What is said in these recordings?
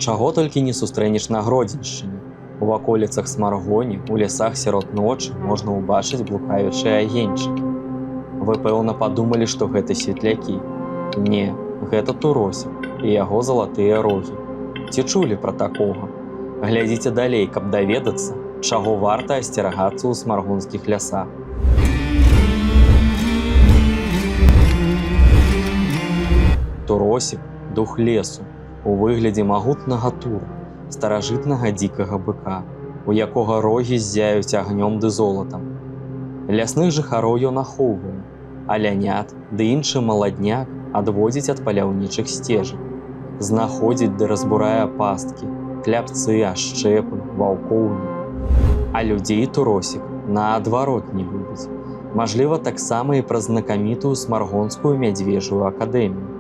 Чаго толькі не сустрэнеш на Гродзеншчыне. У ваколіцах Смаргоні, у лясах сярод ночы можна ўбачыць блукаючыя агеньчыкі. Вы, пэўна, падумалі, што гэта светлякі. Не, гэта Туросік і яго залатыя рогі. Ці чулі пра такога? Глядзіце далей, каб даведацца, чаго варта асцерагацца ў смаргонскіх лясах. Туросік – дух лесу, у выглядзе магутнага тура, старажытнага дзікага быка, у якога рогі ззяюць агнём ды золатам. Лясных жыхароў ён ахоўвае, а лянят ды іншы маладняк адводзіць ад паляўнічых сцежак, знаходзіць ды разбурае пасткі, кляпцы, ашчэпы, ваўкоўні. А людзей Туросік наадварот не любіць. Мажліва, таксама і праз знакамітую Смаргонскую мядзвежую акадэмію,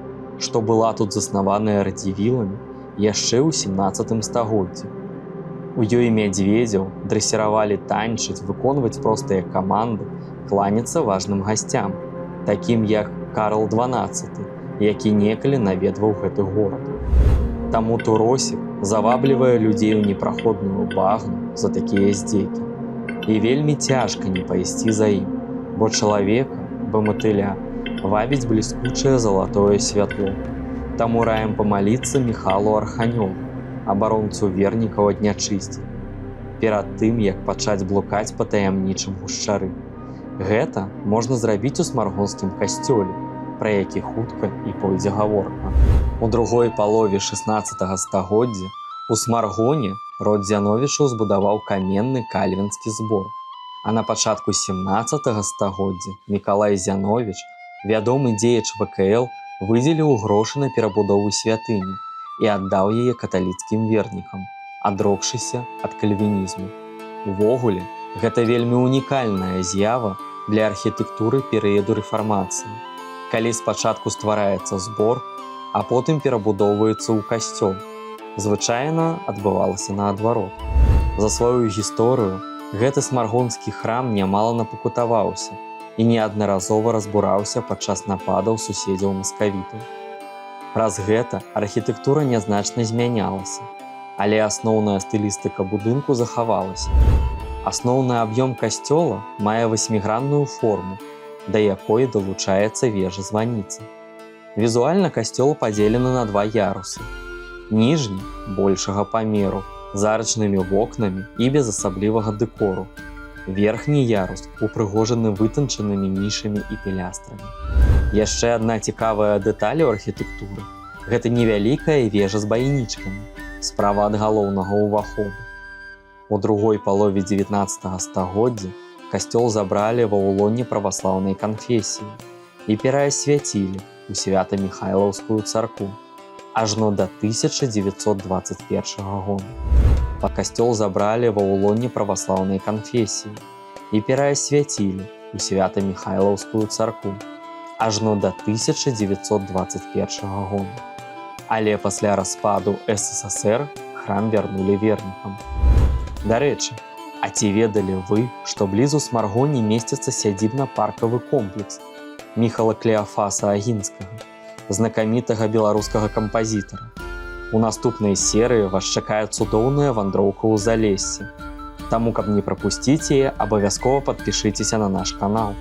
што была тут заснаваная радзівіламі яшчэ ў 17 стагоддзі. У ёй мядзведзяў дрэсіравалі танчыць, выконваць простыя каманды, кланяцца важным гасцям, такім як Карл XII, які некалі наведваў гэты горад. Таму Туросік заваблівае людзей у непраходную багну за такія здзекі. І вельмі цяжка не пайсці за ім, бо чалавека, бо матыля, вабіць бліскучае залатое святло. Таму раім памаліцца Міхалу Арханёву, абаронцу вернікаў ад нячысці, перад тым, як пачаць блукаць па таямнічым гушчары. Гэта можна зрабіць у смаргонскім касцёле, пра які хутка і пойдзе гаворка. У другой палове 16 стагоддзя у Смаргоне род Зяновічаў збудаваў каменны кальвінскі збор, а на пачатку 17 стагоддзя Мікалай Зяновіч, вядомы дзеяч ВКЛ, выдзеліў грошы на перабудову святыні і аддаў яе каталіцкім вернікам, адрокшыся ад кальвінізму. Увогуле, гэта вельмі унікальная з'ява для архітэктуры перыяду рэфармацыі, калі спачатку ствараецца збор, а потым перабудоўваецца ў касцёл. Звычайна адбывалася наадварот. За сваю гісторыю гэты смаргонскі храм нямала напакутаваўся і неаднаразова разбураўся падчас нападаў суседзяў маскавітаў. Праз гэта архітэктура нязначна змянялася, але асноўная стылістыка будынку захавалася. Асноўны аб'ём касцёла мае васьмігранную форму, да якой далучаецца вежа-званіца. Візуальна касцёл падзелены на два ярусы. Ніжні, большага памеру, з арачнымі вокнамі і без асаблівага дэкору. Верхні ярус упрыгожаны вытанчанымі нішамі і пілястрамі. Яшчэ адна цікавая дэталь у архітэктуры – гэта невялікая вежа з байнічкамі, справа ад галоўнага ўваходу. У другой палове 19 стагоддзя касцёл забралі ва ўлонне праваслаўнай канфесіі і пераасвяцілі ў Свята-Міхайлаўскую царкву ажно да 1921 года. Касцёл забралі ва ўлонне праваслаўнай канфесіі і пераасвяцілі ў Свята-Міхайлаўскую царкву ажно да 1921 года. Але пасля распаду СССР храм вярнулі вернікам. Дарэчы, а ці ведалі вы, што блізу Смаргоні месціцца сядзібна-паркавы комплекс Міхала Клеафаса Агінскага, знакамітага беларускага кампазітара? У наступнай серыі вас чакае цудоўная вандроўка ў Залессі. Таму, каб не прапусціць яе, абавязкова падпішыцеся на наш канал.